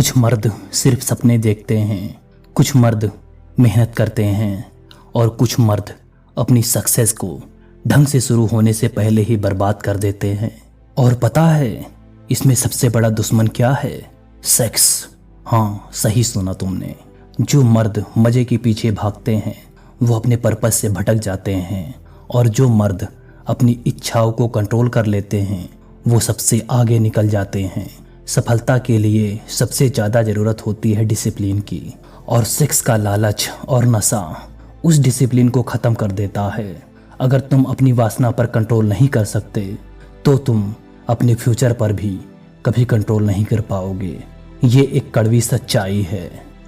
कुछ मर्द सिर्फ सपने देखते हैं, कुछ मर्द मेहनत करते हैं और कुछ मर्द अपनी सक्सेस को ढंग से शुरू होने से पहले ही बर्बाद कर देते हैं। और पता है इसमें सबसे बड़ा दुश्मन क्या है? सेक्स। हाँ, सही सुना तुमने। जो मर्द मजे के पीछे भागते हैं वो अपने पर्पस से भटक जाते हैं, और जो मर्द अपनी इच्छाओं को कंट्रोल कर लेते हैं वो सबसे आगे निकल जाते हैं। सफलता के लिए सबसे ज़्यादा ज़रूरत होती है डिसिप्लिन की, और सेक्स का लालच और नशा उस डिसिप्लिन को ख़त्म कर देता है। अगर तुम अपनी वासना पर कंट्रोल नहीं कर सकते तो तुम अपने फ्यूचर पर भी कभी कंट्रोल नहीं कर पाओगे। ये एक कड़वी सच्चाई है।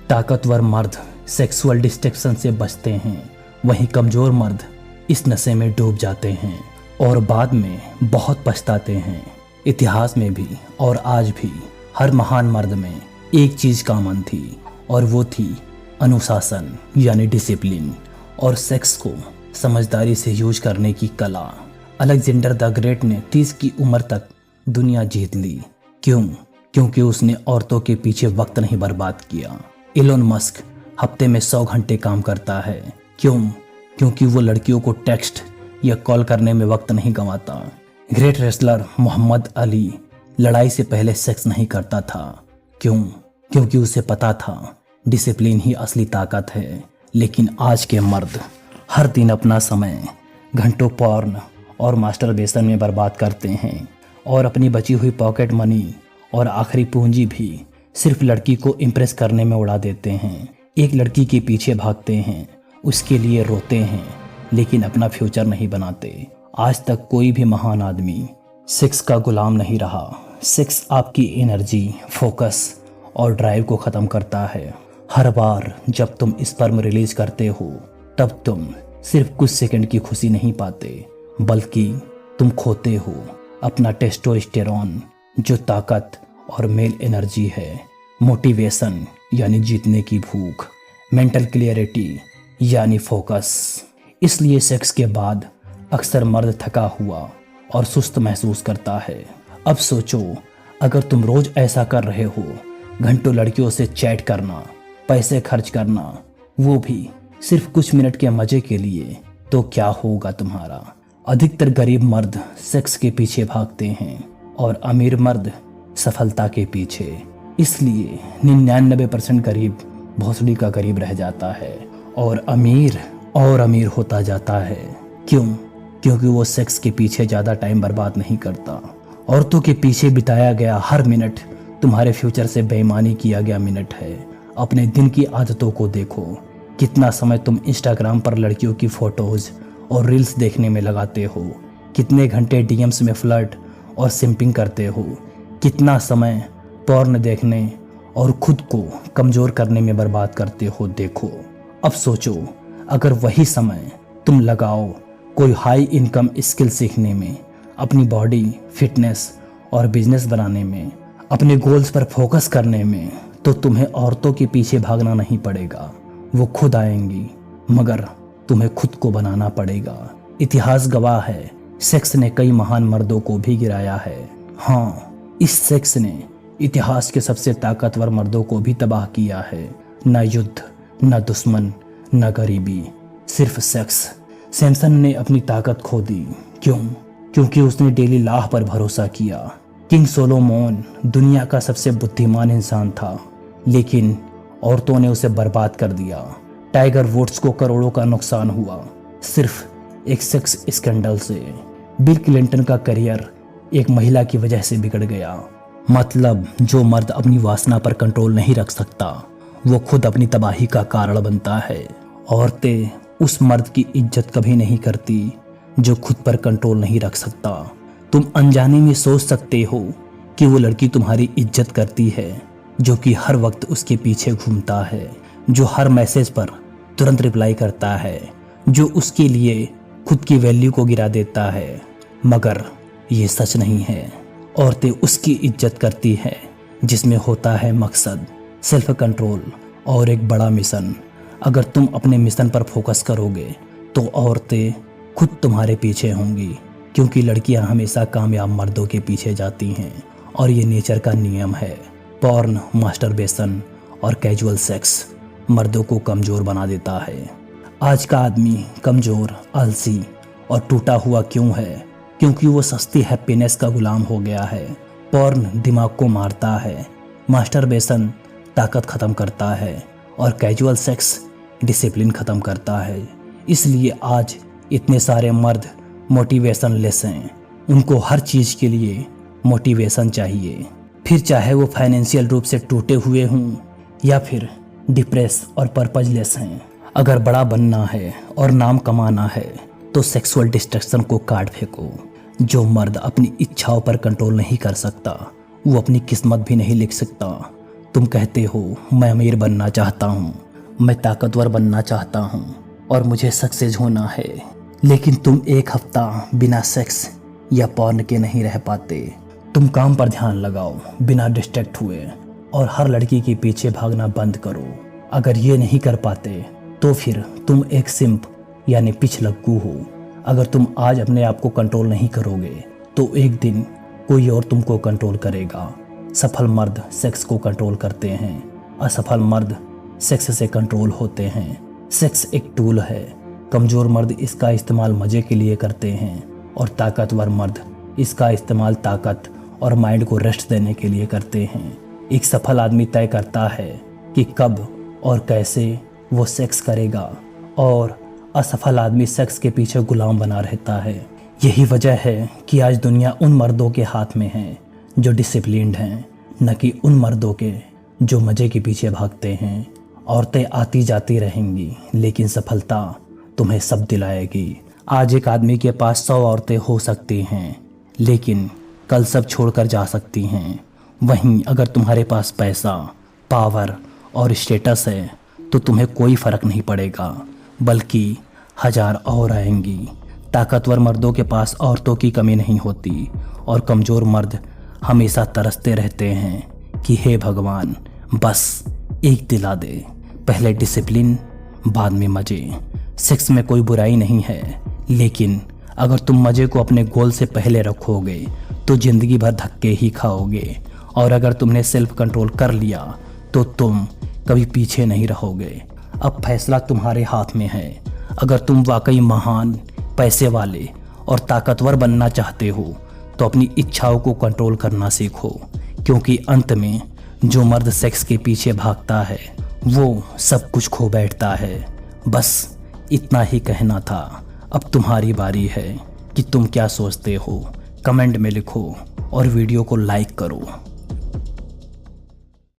ताकतवर मर्द सेक्सुअल डिस्ट्रैक्शन से बचते हैं, वहीं कमज़ोर मर्द इस नशे में डूब जाते हैं और बाद में बहुत पछताते हैं। इतिहास में भी और आज भी हर महान मर्द में एक चीज़ कॉमन थी, और वो थी अनुशासन यानी डिसिप्लिन और सेक्स को समझदारी से यूज करने की कला। अलेक्जेंडर द ग्रेट ने 30 की उम्र तक दुनिया जीत ली। क्यों? क्योंकि उसने औरतों के पीछे वक्त नहीं बर्बाद किया। इलोन मस्क हफ्ते में 100 घंटे काम करता है। क्यों? क्योंकि वो लड़कियों को टेक्स्ट या कॉल करने में वक्त नहीं गंवाता। ग्रेट रेसलर मोहम्मद अली लड़ाई से पहले सेक्स नहीं करता था। क्यों? क्योंकि उसे पता था डिसिप्लिन ही असली ताकत है। लेकिन आज के मर्द हर दिन अपना समय घंटों पॉर्न और मास्टरबेशन में बर्बाद करते हैं, और अपनी बची हुई पॉकेट मनी और आखिरी पूंजी भी सिर्फ लड़की को इम्प्रेस करने में उड़ा देते हैं। एक लड़की के पीछे भागते हैं, उसके लिए रोते हैं, लेकिन अपना फ्यूचर नहीं बनाते। आज तक कोई भी महान आदमी सेक्स का गुलाम नहीं रहा। सेक्स आपकी एनर्जी, फोकस और ड्राइव को ख़त्म करता है। हर बार जब तुम स्पर्म रिलीज करते हो तब तुम सिर्फ कुछ सेकंड की खुशी नहीं पाते, बल्कि तुम खोते हो अपना टेस्टोस्टेरोन जो ताकत और मेल एनर्जी है, मोटिवेशन यानी जीतने की भूख, मेंटल क्लियरिटी यानी फोकस। इसलिए सेक्स के बाद अक्सर मर्द थका हुआ और सुस्त महसूस करता है। अब सोचो, अगर तुम रोज ऐसा कर रहे हो, घंटों लड़कियों से चैट करना, पैसे खर्च करना, वो भी सिर्फ कुछ मिनट के मजे के लिए, तो क्या होगा तुम्हारा? अधिकतर गरीब मर्द सेक्स के पीछे भागते हैं और अमीर मर्द सफलता के पीछे। इसलिए 99% गरीब भोसड़ी का गरीब रह जाता है और अमीर होता जाता है। क्यों? क्योंकि वो सेक्स के पीछे ज़्यादा टाइम बर्बाद नहीं करता। औरतों के पीछे बिताया गया हर मिनट तुम्हारे फ्यूचर से बेईमानी किया गया मिनट है। अपने दिन की आदतों को देखो, कितना समय तुम इंस्टाग्राम पर लड़कियों की फोटोज और रील्स देखने में लगाते हो, कितने घंटे डीएम्स में फ्लर्ट और सिंपिंग करते हो, कितना समय पॉर्न देखने और खुद को कमज़ोर करने में बर्बाद करते हो। देखो, अब सोचो, अगर वही समय तुम लगाओ कोई हाई इनकम स्किल सीखने में, अपनी बॉडी फिटनेस और बिजनेस बनाने में, अपने गोल्स पर फोकस करने में, तो तुम्हें औरतों के पीछे भागना नहीं पड़ेगा। वो खुद आएंगी, मगर तुम्हें खुद को बनाना पड़ेगा। इतिहास गवाह है, सेक्स ने कई महान मर्दों को भी गिराया है। हाँ, इस सेक्स ने इतिहास के सबसे ताकतवर मर्दों को भी तबाह किया है। न युद्ध, न दुश्मन, न गरीबी, सिर्फ सेक्स। सैमसन ने अपनी ताकत खो दी। क्यों? क्योंकि उसने डेली लाह पर भरोसा किया। किंग सोलोमोन दुनिया का सबसे बुद्धिमान इंसान था, लेकिन औरतों ने उसे बर्बाद कर दिया। टाइगर वुड्स को करोड़ों का नुकसान हुआ सिर्फ एक सेक्स स्कैंडल से। बिल क्लिंटन का करियर एक महिला की वजह से बिगड़ गया। मतलब जो मर्द अपनी वासना पर कंट्रोल नहीं रख सकता वो खुद अपनी तबाही का कारण बनता है। औरतें उस मर्द की इज्जत कभी नहीं करती जो खुद पर कंट्रोल नहीं रख सकता। तुम अनजाने में सोच सकते हो कि वो लड़की तुम्हारी इज्जत करती है जो कि हर वक्त उसके पीछे घूमता है, जो हर मैसेज पर तुरंत रिप्लाई करता है, जो उसके लिए खुद की वैल्यू को गिरा देता है। मगर ये सच नहीं है। औरतें उसकी इज्जत करती है जिसमें होता है मकसद, सेल्फ कंट्रोल और एक बड़ा मिशन। अगर तुम अपने मिशन पर फोकस करोगे तो औरतें खुद तुम्हारे पीछे होंगी, क्योंकि लड़कियां हमेशा कामयाब मर्दों के पीछे जाती हैं और ये नेचर का नियम है। पॉर्न, मास्टरबेशन और कैजुअल सेक्स मर्दों को कमज़ोर बना देता है। आज का आदमी कमज़ोर, आलसी और टूटा हुआ क्यों है? क्योंकि वो सस्ती हैप्पीनेस का गुलाम हो गया है। पॉर्न दिमाग को मारता है, मास्टरबेशन ताकत ख़त्म करता है और कैजुअल सेक्स डिसिप्लिन ख़त्म करता है। इसलिए आज इतने सारे मर्द मोटिवेशन लेस हैं। उनको हर चीज़ के लिए मोटिवेशन चाहिए, फिर चाहे वो फाइनेंशियल रूप से टूटे हुए हों या फिर डिप्रेस और पर्पजलेस हैं। अगर बड़ा बनना है और नाम कमाना है तो सेक्सुअल डिस्ट्रैक्शन को काट फेंको। जो मर्द अपनी इच्छाओं पर कंट्रोल नहीं कर सकता वो अपनी किस्मत भी नहीं लिख सकता। तुम कहते हो मैं अमीर बनना चाहता हूँ, मैं ताकतवर बनना चाहता हूँ और मुझे सक्सेस होना है, लेकिन तुम एक हफ्ता बिना सेक्स या पॉर्न के नहीं रह पाते। तुम काम पर ध्यान लगाओ बिना डिस्ट्रैक्ट हुए और हर लड़की के पीछे भागना बंद करो। अगर ये नहीं कर पाते तो फिर तुम एक सिंप यानी पिछलग्गू हो। अगर तुम आज अपने आप को कंट्रोल नहीं करोगे तो एक दिन कोई और तुमको कंट्रोल करेगा। सफल मर्द सेक्स को कंट्रोल करते हैं, असफल मर्द सेक्स से कंट्रोल होते हैं। सेक्स एक टूल है, कमज़ोर मर्द इसका इस्तेमाल मज़े के लिए करते हैं और ताकतवर मर्द इसका इस्तेमाल ताकत और माइंड को रेस्ट देने के लिए करते हैं। एक सफल आदमी तय करता है कि कब और कैसे वो सेक्स करेगा और असफल आदमी सेक्स के पीछे गुलाम बना रहता है। यही वजह है कि आज दुनिया उन मर्दों के हाथ में है जो डिसिप्लिन्ड हैं, न कि उन मर्दों के जो मज़े के पीछे भागते हैं। औरतें आती जाती रहेंगी लेकिन सफलता तुम्हें सब दिलाएगी। आज एक आदमी के पास 100 औरतें हो सकती हैं लेकिन कल सब छोड़कर जा सकती हैं। वहीं अगर तुम्हारे पास पैसा, पावर और स्टेटस है तो तुम्हें कोई फ़र्क नहीं पड़ेगा, बल्कि 1000 और आएंगी। ताकतवर मर्दों के पास औरतों की कमी नहीं होती और कमज़ोर मर्द हमेशा तरसते रहते हैं कि हे भगवान बस एक दिला दे। पहले डिसिप्लिन, बाद में मज़े। सेक्स में कोई बुराई नहीं है, लेकिन अगर तुम मज़े को अपने गोल से पहले रखोगे तो ज़िंदगी भर धक्के ही खाओगे। और अगर तुमने सेल्फ कंट्रोल कर लिया तो तुम कभी पीछे नहीं रहोगे। अब फैसला तुम्हारे हाथ में है। अगर तुम वाकई महान, पैसे वाले और ताकतवर बनना चाहते हो तो अपनी इच्छाओं को कंट्रोल करना सीखो, क्योंकि अंत में जो मर्द सेक्स के पीछे भागता है वो सब कुछ खो बैठता है। बस इतना ही कहना था। अब तुम्हारी बारी है कि तुम क्या सोचते हो। कमेंट में लिखो और वीडियो को लाइक करो।